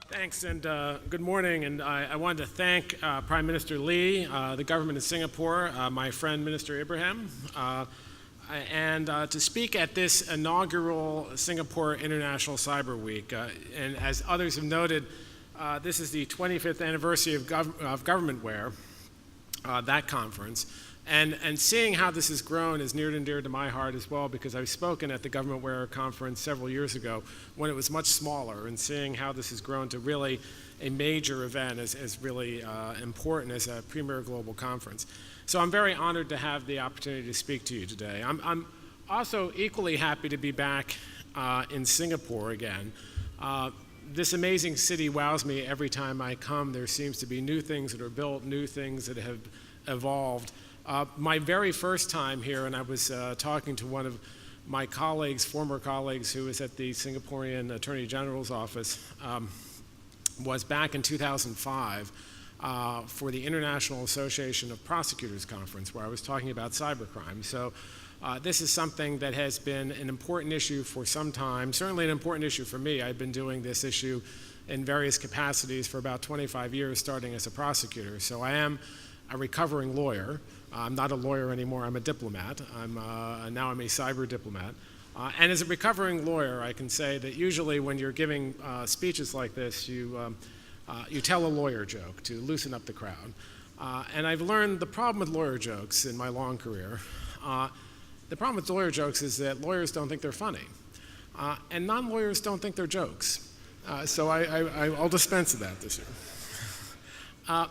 Thanks, and good morning. And I wanted to thank Prime Minister Lee, the government of Singapore, my friend Minister Ibrahim, and to speak at this inaugural Singapore International Cyber Week. And as others have noted, this is the 25th anniversary of Government Wear, that conference. And seeing how this has grown is near and dear to my heart as well, because I've spoken at the Government Wear conference several years ago when it was much smaller, and seeing how this has grown to really a major event is really important as a premier global conference. So I'm very honored to have the opportunity to speak to you today. I'm also equally happy to be back in Singapore again. This amazing city wows me every time I come. There seems to be new things that are built, new things that have evolved. My very first time here, and I was talking to one of my colleagues, former colleagues, who was at the Singaporean Attorney General's office, was back in 2005 for the International Association of Prosecutors Conference, where I was talking about cybercrime. So this is something that has been an important issue for some time, certainly an important issue for me. I've been doing this issue in various capacities for about 25 years, starting as a prosecutor. So I am a recovering lawyer. I'm not a lawyer anymore, I'm a diplomat. Now I'm a cyber diplomat. And as a recovering lawyer, I can say that usually when you're giving speeches like this, you tell a lawyer joke to loosen up the crowd. And I've learned the problem with lawyer jokes in my long career. The problem with lawyer jokes is that lawyers don't think they're funny. And non-lawyers don't think they're jokes. So I'll dispense with that this year.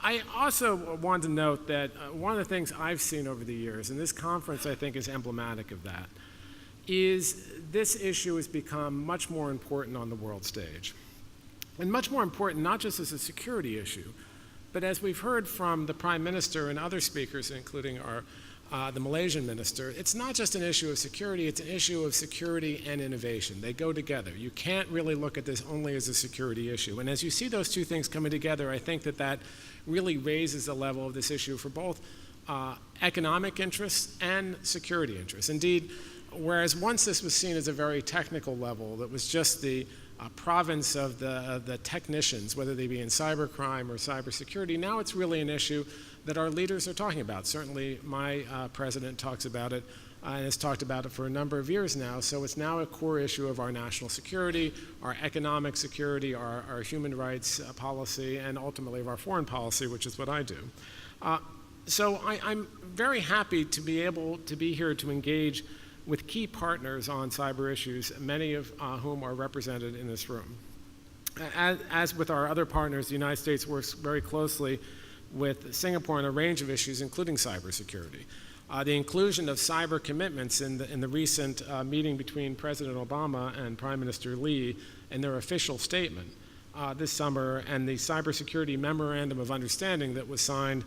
I also want to note that one of the things I've seen over the years, and this conference I think is emblematic of that, is this issue has become much more important on the world stage. And much more important not just as a security issue, but as we've heard from the Prime Minister and other speakers, including the Malaysian minister, it's not just an issue of security, it's an issue of security and innovation. They go together. You can't really look at this only as a security issue. And as you see those two things coming together, I think that really raises the level of this issue for both economic interests and security interests. Indeed, whereas once this was seen as a very technical level, that was just the province of the technicians, whether they be in cybercrime or cybersecurity, now it's really an issue that our leaders are talking about. Certainly my president talks about it and has talked about it for a number of years now, so it's now a core issue of our national security, our economic security, our human rights policy, and ultimately of our foreign policy, which is what I do. So I'm very happy to be able to be here to engage with key partners on cyber issues, many of whom are represented in this room. As with our other partners, the United States works very closely with Singapore on a range of issues, including cybersecurity. The inclusion of cyber commitments in the recent meeting between President Obama and Prime Minister Lee in their official statement this summer, and the Cybersecurity Memorandum of Understanding that was signed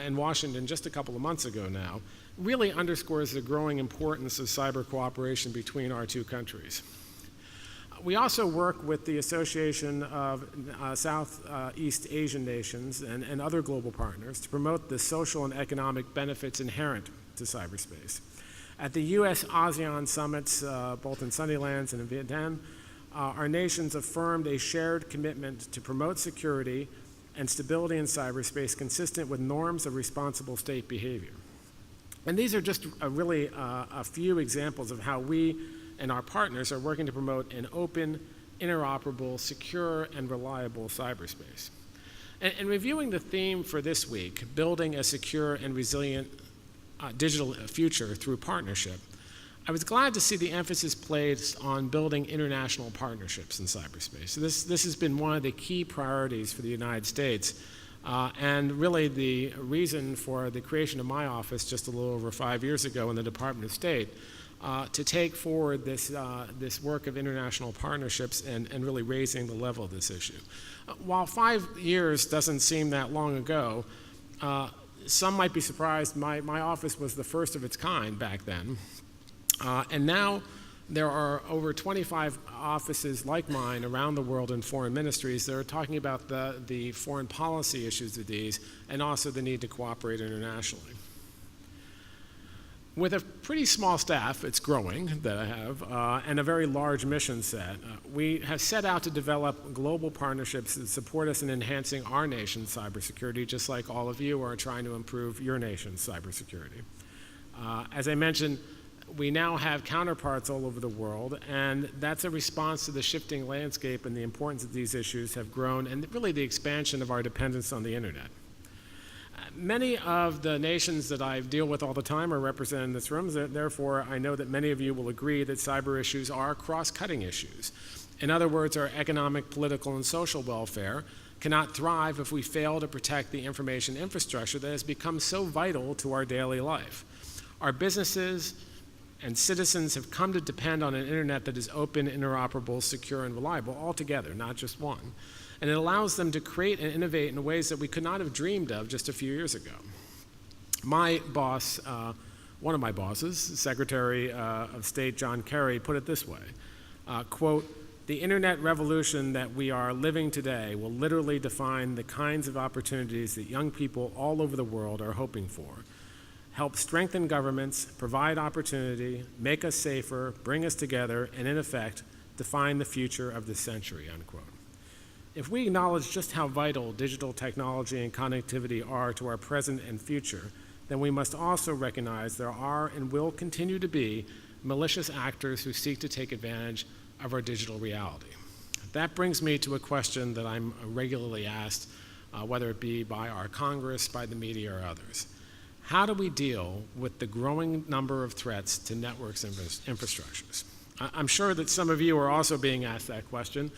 in Washington just a couple of months ago now, really underscores the growing importance of cyber cooperation between our two countries. We also work with the Association of Southeast Asian Nations and other global partners to promote the social and economic benefits inherent to cyberspace. At the US-ASEAN summits, both in Sunnylands and in Vietnam, our nations affirmed a shared commitment to promote security and stability in cyberspace consistent with norms of responsible state behavior. And these are just really a few examples of how we and our partners are working to promote an open, interoperable, secure, and reliable cyberspace. And reviewing the theme for this week, building a secure and resilient digital future through partnership, I was glad to see the emphasis placed on building international partnerships in cyberspace. So this has been one of the key priorities for the United States, and really the reason for the creation of my office just a little over 5 years ago in the Department of State, to take forward this work of international partnerships and really raising the level of this issue. While 5 years doesn't seem that long ago, some might be surprised my office was the first of its kind back then. And now there are over 25 offices like mine around the world in foreign ministries that are talking about the foreign policy issues of these and also the need to cooperate internationally. With a pretty small staff, it's growing, that I have, and a very large mission set, we have set out to develop global partnerships that support us in enhancing our nation's cybersecurity, just like all of you are trying to improve your nation's cybersecurity. As I mentioned, we now have counterparts all over the world, and that's a response to the shifting landscape and the importance that these issues have grown, and really the expansion of our dependence on the internet. Many of the nations that I deal with all the time are represented in this room. Therefore, I know that many of you will agree that cyber issues are cross-cutting issues. In other words, our economic, political, and social welfare cannot thrive if we fail to protect the information infrastructure that has become so vital to our daily life. Our businesses and citizens have come to depend on an internet that is open, interoperable, secure, and reliable altogether, not just one. And it allows them to create and innovate in ways that we could not have dreamed of just a few years ago. My boss, one of my bosses, Secretary of State John Kerry, put it this way, quote, "The internet revolution that we are living today will literally define the kinds of opportunities that young people all over the world are hoping for. Help strengthen governments, provide opportunity, make us safer, bring us together, and in effect, define the future of this century," unquote. If we acknowledge just how vital digital technology and connectivity are to our present and future, then we must also recognize there are and will continue to be malicious actors who seek to take advantage of our digital reality. That brings me to a question that I'm regularly asked, whether it be by our Congress, by the media, or others. How do we deal with the growing number of threats to networks and infrastructures? I'm sure that some of you are also being asked that question,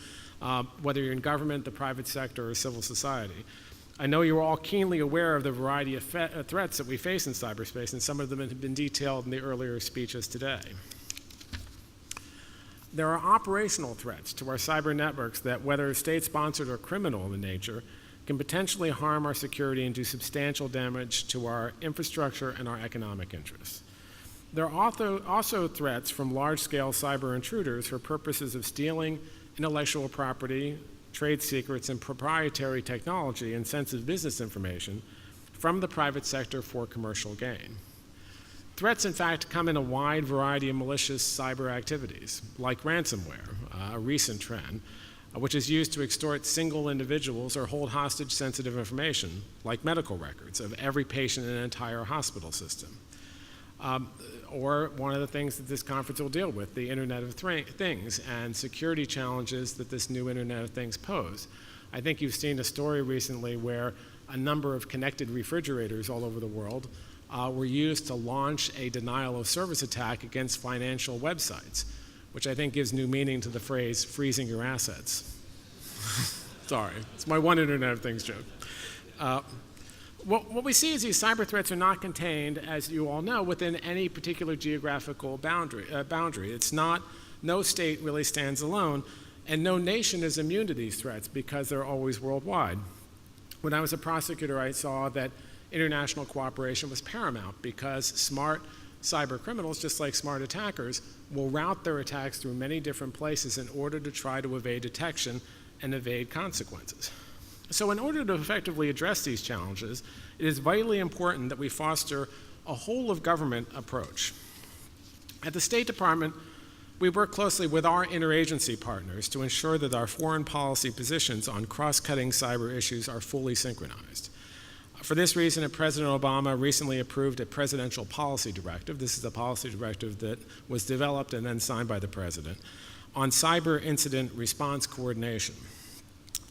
whether you're in government, the private sector, or civil society. I know you're all keenly aware of the variety of threats that we face in cyberspace, and some of them have been detailed in the earlier speeches today. There are operational threats to our cyber networks that, whether state-sponsored or criminal in nature, can potentially harm our security and do substantial damage to our infrastructure and our economic interests. There are also threats from large-scale cyber intruders for purposes of stealing intellectual property, trade secrets, and proprietary technology and sensitive business information from the private sector for commercial gain. Threats, in fact, come in a wide variety of malicious cyber activities, like ransomware, a recent trend, which is used to extort single individuals or hold hostage sensitive information, like medical records of every patient in an entire hospital system. Or one of the things that this conference will deal with, the Internet of Things and security challenges that this new Internet of Things pose. I think you've seen a story recently where a number of connected refrigerators all over the world were used to launch a denial of service attack against financial websites, which I think gives new meaning to the phrase freezing your assets. Sorry, it's my one Internet of Things joke. What we see is these cyber threats are not contained, as you all know, within any particular geographical boundary. It's not, no state really stands alone, and no nation is immune to these threats because they're always worldwide. When I was a prosecutor, I saw that international cooperation was paramount because smart cyber criminals, just like smart attackers, will route their attacks through many different places in order to try to evade detection and evade consequences. So in order to effectively address these challenges, it is vitally important that we foster a whole-of-government approach. At the State Department, we work closely with our interagency partners to ensure that our foreign policy positions on cross-cutting cyber issues are fully synchronized. For this reason, President Obama recently approved a presidential policy directive. This is a policy directive that was developed and then signed by the President on cyber incident response coordination.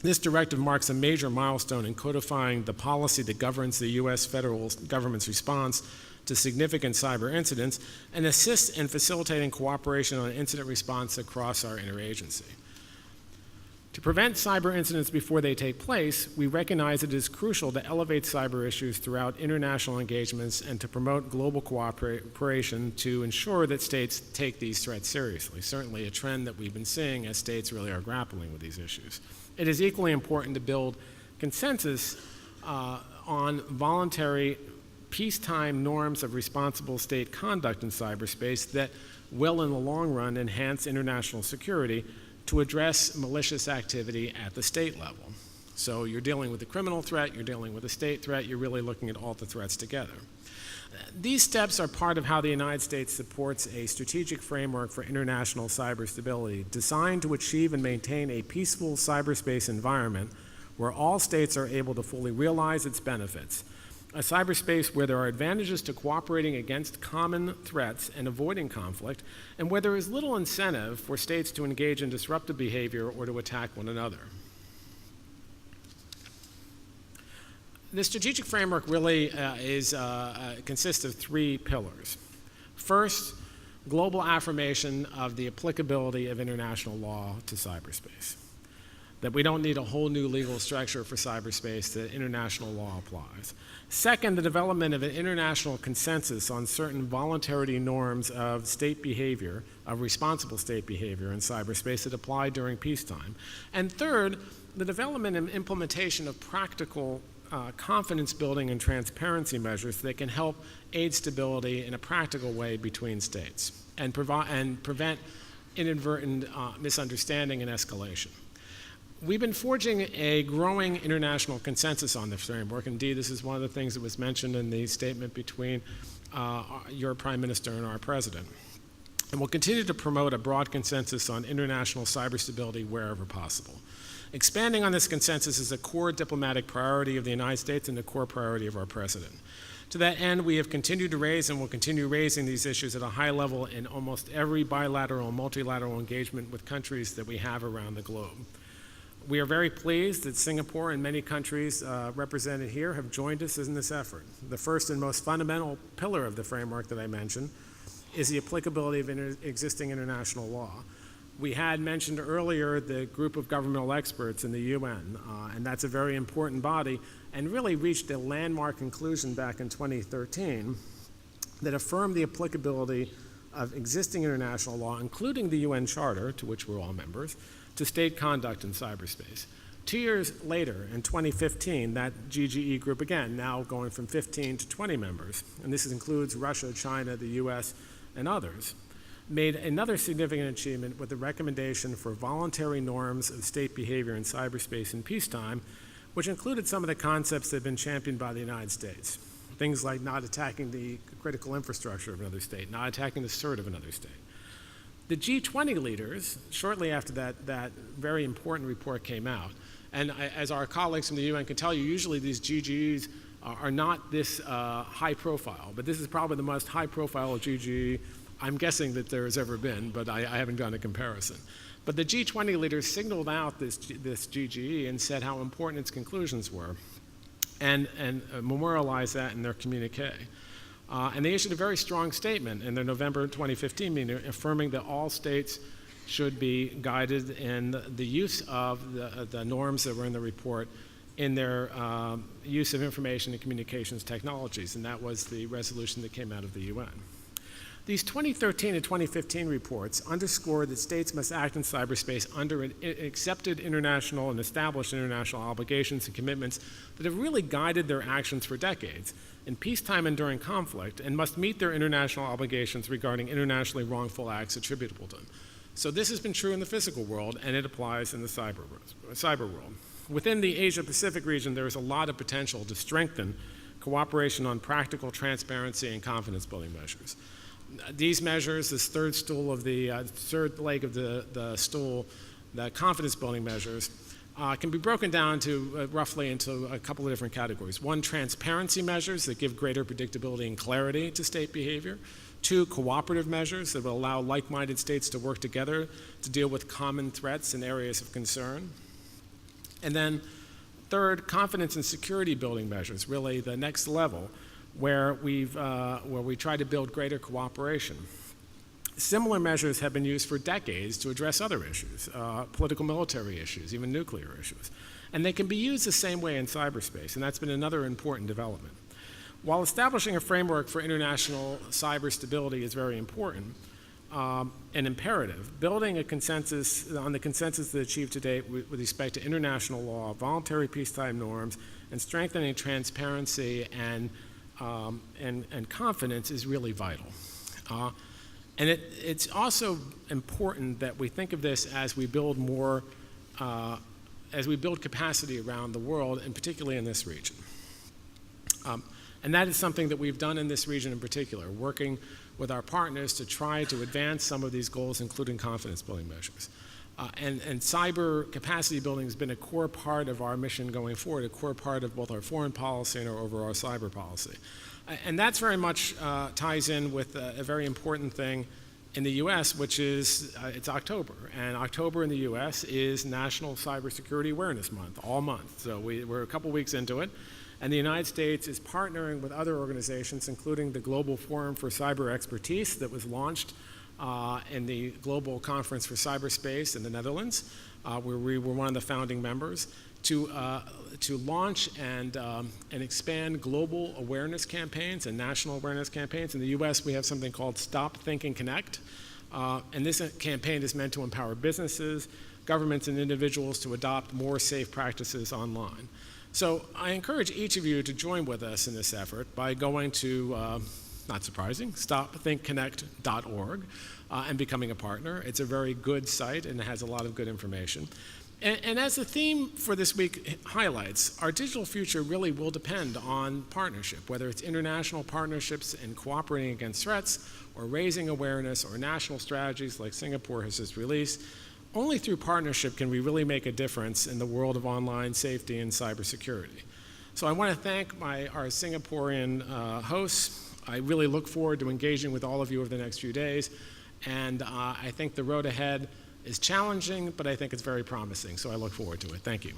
This directive marks a major milestone in codifying the policy that governs the U.S. federal government's response to significant cyber incidents and assists in facilitating cooperation on incident response across our interagency. To prevent cyber incidents before they take place, we recognize it is crucial to elevate cyber issues throughout international engagements and to promote global cooperation to ensure that states take these threats seriously, certainly a trend that we've been seeing as states really are grappling with these issues. It is equally important to build consensus on voluntary peacetime norms of responsible state conduct in cyberspace that will, in the long run, enhance international security to address malicious activity at the state level. So you're dealing with a criminal threat, you're dealing with a state threat, you're really looking at all the threats together. These steps are part of how the United States supports a strategic framework for international cyber stability designed to achieve and maintain a peaceful cyberspace environment where all states are able to fully realize its benefits. A cyberspace where there are advantages to cooperating against common threats and avoiding conflict, and where there is little incentive for states to engage in disruptive behavior or to attack one another. The strategic framework really consists of three pillars. First, global affirmation of the applicability of international law to cyberspace. That we don't need a whole new legal structure for cyberspace, that international law applies. Second, the development of an international consensus on certain voluntary norms of state behavior, of responsible state behavior in cyberspace that apply during peacetime. And third, the development and implementation of practical confidence building and transparency measures that can help aid stability in a practical way between states and prevent inadvertent misunderstanding and escalation. We've been forging a growing international consensus on this framework. Indeed, this is one of the things that was mentioned in the statement between your Prime Minister and our President. And we'll continue to promote a broad consensus on international cyber stability wherever possible. Expanding on this consensus is a core diplomatic priority of the United States and a core priority of our President. To that end, we have continued to raise and will continue raising these issues at a high level in almost every bilateral and multilateral engagement with countries that we have around the globe. We are very pleased that Singapore and many countries represented here have joined us in this effort. The first and most fundamental pillar of the framework that I mentioned is the applicability of existing international law. We had mentioned earlier the group of governmental experts in the UN, and that's a very important body, and really reached a landmark conclusion back in 2013 that affirmed the applicability of existing international law, including the UN Charter, to which we're all members, to state conduct in cyberspace. 2 years later, in 2015, that GGE group again, now going from 15 to 20 members, and this includes Russia, China, the US, and others, made another significant achievement with the recommendation for voluntary norms of state behavior in cyberspace in peacetime, which included some of the concepts that have been championed by the United States. Things like not attacking the critical infrastructure of another state, not attacking the CERT of another state. The G20 leaders, shortly after that very important report came out, and as our colleagues from the UN can tell you, usually these GGEs are not this high profile, but this is probably the most high profile GGE I'm guessing that there has ever been, but I haven't done a comparison. But the G20 leaders signaled out this GGE and said how important its conclusions were and memorialized that in their communique. And they issued a very strong statement in their November 2015 meeting affirming that all states should be guided in the use of the norms that were in the report in their use of information and communications technologies, and that was the resolution that came out of the UN. These 2013 and 2015 reports underscore that states must act in cyberspace under accepted international and established international obligations and commitments that have really guided their actions for decades in peacetime and during conflict, and must meet their international obligations regarding internationally wrongful acts attributable to them. So this has been true in the physical world, and it applies in the cyber world. Within the Asia-Pacific region, there is a lot of potential to strengthen cooperation on practical transparency and confidence-building measures. These measures, this third leg of the stool, the confidence-building measures, can be broken down to roughly into a couple of different categories. One, transparency measures that give greater predictability and clarity to state behavior. Two, cooperative measures that will allow like-minded states to work together to deal with common threats and areas of concern. And then third, confidence and security building measures, really the next level, where we try to build greater cooperation. Similar measures have been used for decades to address other issues, political military issues, even nuclear issues. And they can be used the same way in cyberspace, and that's been another important development. While establishing a framework for international cyber stability is very important and imperative, building a consensus on the consensus that achieved to date with respect to international law, voluntary peacetime norms, and strengthening transparency and confidence is really vital. And it's also important that we think of this as we build more, as we build capacity around the world, and particularly in this region. And that is something that we've done in this region in particular, working with our partners to try to advance some of these goals, including confidence building measures. And cyber capacity building has been a core part of our mission going forward, a core part of both our foreign policy and our overall cyber policy. And that's very much ties in with a very important thing in the U.S., which is it's October. And October in the U.S. is National Cybersecurity Awareness Month, all month. So we're a couple weeks into it. And the United States is partnering with other organizations, including the Global Forum for Cyber Expertise that was launched in the Global Conference for Cyberspace in the Netherlands, where we were one of the founding members, to launch and expand global awareness campaigns and national awareness campaigns. In the U.S., we have something called Stop, Think, and Connect. And this campaign is meant to empower businesses, governments, and individuals to adopt more safe practices online. So I encourage each of you to join with us in this effort by going to, not surprising, stopthinkconnect.org and becoming a partner. It's a very good site and it has a lot of good information. And as the theme for this week highlights, our digital future really will depend on partnership, whether it's international partnerships and cooperating against threats, or raising awareness, or national strategies like Singapore has just released. Only through partnership can we really make a difference in the world of online safety and cybersecurity. So I want to thank our Singaporean hosts. I really look forward to engaging with all of you over the next few days. And I think the road ahead is challenging, but I think it's very promising. So I look forward to it. Thank you.